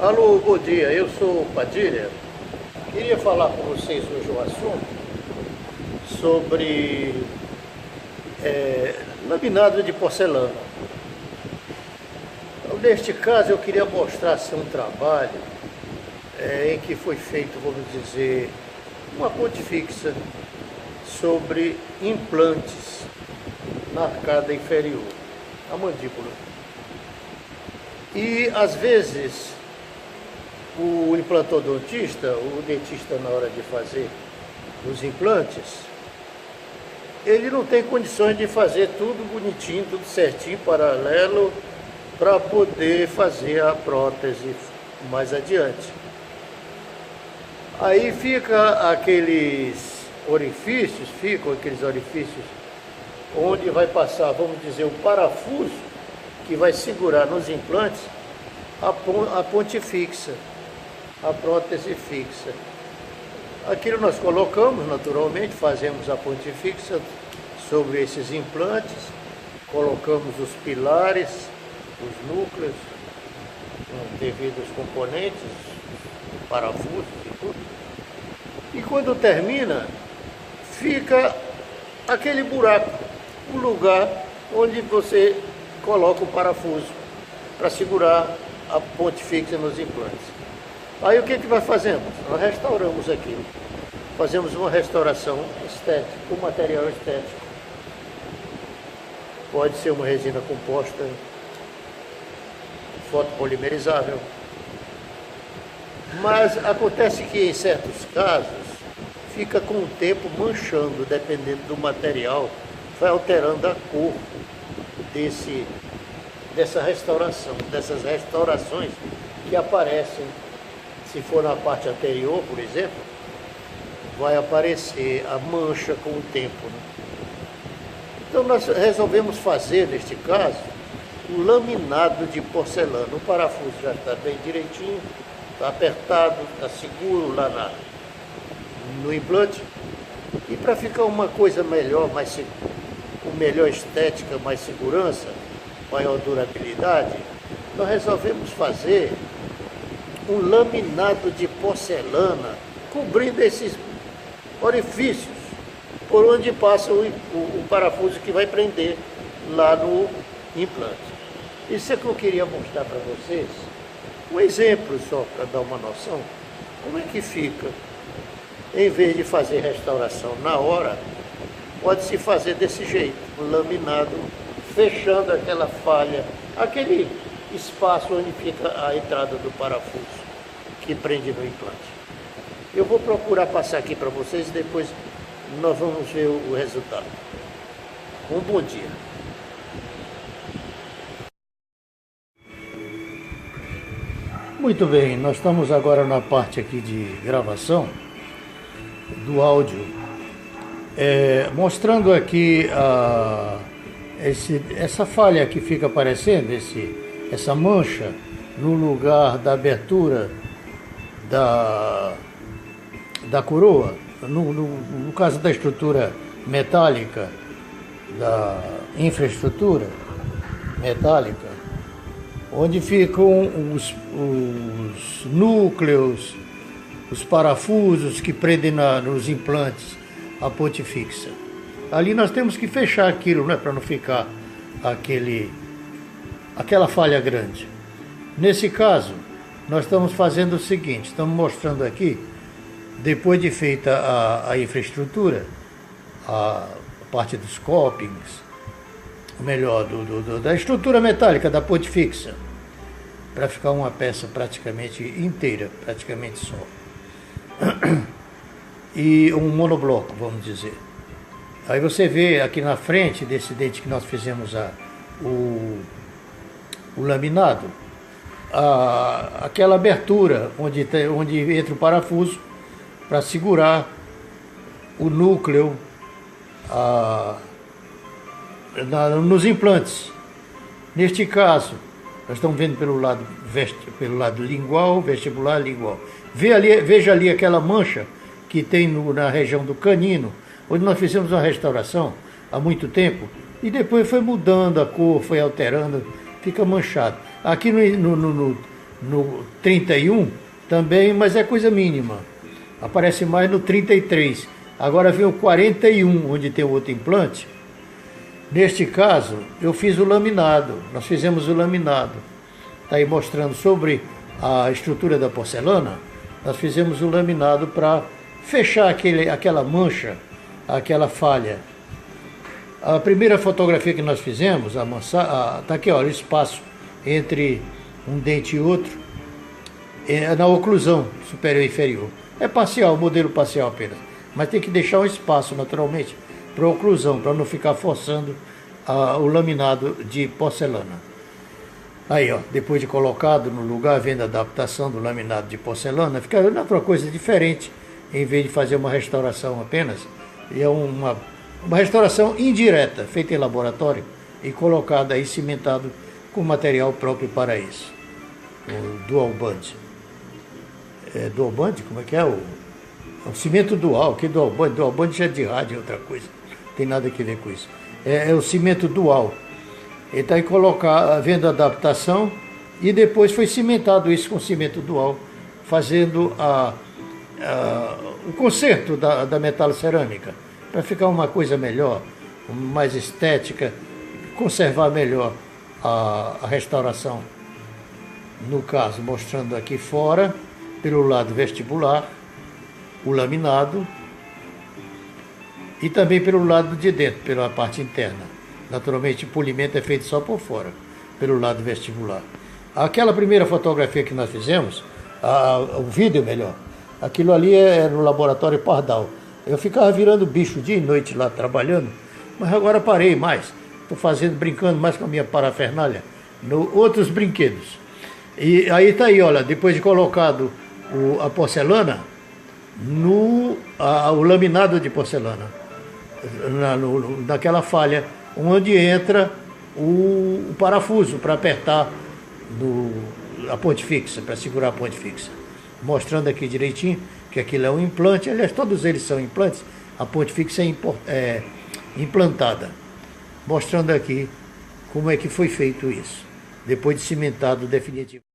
Alô, bom dia, eu sou o Padilha. Queria falar com vocês hoje um assunto sobre laminado de porcelana. Neste caso eu queria mostrar assim, um trabalho em que foi feito, vamos dizer, uma ponte fixa sobre implantes na arcada inferior, a mandíbula. E às vezes o implantodontista, o dentista, na hora de fazer os implantes, ele não tem condições de fazer tudo bonitinho, tudo certinho, paralelo, para poder fazer a prótese mais adiante. Aí ficam aqueles orifícios onde vai passar, vamos dizer, o parafuso que vai segurar nos implantes a ponte fixa, a prótese fixa. Aquilo nós colocamos naturalmente, fazemos a ponte fixa sobre esses implantes, colocamos os pilares, os núcleos, com devidos componentes, parafusos e tudo. E quando termina, fica aquele buraco, o lugar onde você coloca o parafuso para segurar a ponte fixa nos implantes. Aí o que vai fazendo? Nós restauramos aquilo. Fazemos uma restauração estética, com material estético. Pode ser uma resina composta, fotopolimerizável. Mas acontece que em certos casos fica com o tempo manchando, dependendo do material, vai alterando a cor dessas restaurações que aparecem. Se for na parte anterior, por exemplo, vai aparecer a mancha com o tempo, né? Então nós resolvemos fazer, neste caso, o laminado de porcelana. O parafuso já está bem direitinho, está apertado, está seguro lá no implante. E para ficar uma coisa melhor, com melhor estética, mais segurança, maior durabilidade, nós resolvemos fazer um laminado de porcelana cobrindo esses orifícios por onde passa o parafuso que vai prender lá no implante. Isso é que eu queria mostrar para vocês, um exemplo só para dar uma noção, como é que fica. Em vez de fazer restauração na hora, pode-se fazer desse jeito, um laminado, fechando aquela falha, aquele espaço onde fica a entrada do parafuso que prende no implante. Eu vou procurar passar aqui para vocês e depois nós vamos ver o resultado. Um bom dia. Muito bem, nós estamos agora na parte aqui de gravação do áudio, mostrando aqui essa falha que fica aparecendo, essa mancha no lugar da abertura da coroa, no caso da estrutura metálica, da infraestrutura metálica, onde ficam os núcleos, os parafusos que prendem nos implantes a ponte fixa. Ali nós temos que fechar aquilo, né, para não ficar aquela falha grande. Nesse caso, nós estamos fazendo o seguinte, estamos mostrando aqui, depois de feita a infraestrutura, a parte dos copings, melhor, da estrutura metálica da ponte fixa, para ficar uma peça praticamente inteira, praticamente só. E um monobloco, vamos dizer. Aí você vê aqui na frente desse dente que nós fizemos o laminado, aquela abertura onde entra o parafuso para segurar o núcleo nos implantes. Neste caso, nós estamos vendo pelo lado lingual, vestibular, lingual. Veja ali aquela mancha que tem na região do canino, onde nós fizemos uma restauração há muito tempo, e depois foi mudando a cor, foi alterando, fica manchado. Aqui no 31 também, mas é coisa mínima. Aparece mais no 33. Agora vem o 41, onde tem o outro implante. Neste caso, eu fiz o laminado. Nós fizemos o laminado. Está aí mostrando sobre a estrutura da porcelana. Nós fizemos o laminado para fechar aquela mancha, aquela falha. A primeira fotografia que nós fizemos, está aqui, olha, o espaço entre um dente e outro, é na oclusão superior e inferior. É parcial, modelo parcial apenas. Mas tem que deixar um espaço, naturalmente, para oclusão, para não ficar forçando o laminado de porcelana. Aí, ó, depois de colocado no lugar, vendo a adaptação do laminado de porcelana, fica outra coisa diferente, em vez de fazer uma restauração apenas. E é uma restauração indireta, feita em laboratório e colocada aí, cimentado com material próprio para isso. O Dual Band. É Dual Band? Como é que é? O cimento dual. Que Dual Band? Dual Band já é de rádio, é outra coisa. Não tem nada a ver com isso. É o cimento dual. Ele está aí vendo a adaptação e depois foi cimentado isso com cimento dual, fazendo o conserto da metalocerâmica, para ficar uma coisa melhor, mais estética, conservar melhor a restauração. No caso, mostrando aqui fora, pelo lado vestibular, o laminado, e também pelo lado de dentro, pela parte interna. Naturalmente, o polimento é feito só por fora, pelo lado vestibular. Aquela primeira fotografia que nós fizemos, o vídeo melhor, aquilo ali é no laboratório Pardal. Eu ficava virando bicho dia e noite lá trabalhando, mas agora parei mais. Estou brincando mais com a minha parafernália, outros brinquedos. E aí está aí, olha, depois de colocado a porcelana, o laminado de porcelana, naquela falha, onde entra o parafuso para apertar a ponte fixa, para segurar a ponte fixa. Mostrando aqui direitinho que aquilo é um implante, aliás, todos eles são implantes, a ponte fixa é implantada. Mostrando aqui como é que foi feito isso, depois de cimentado definitivo.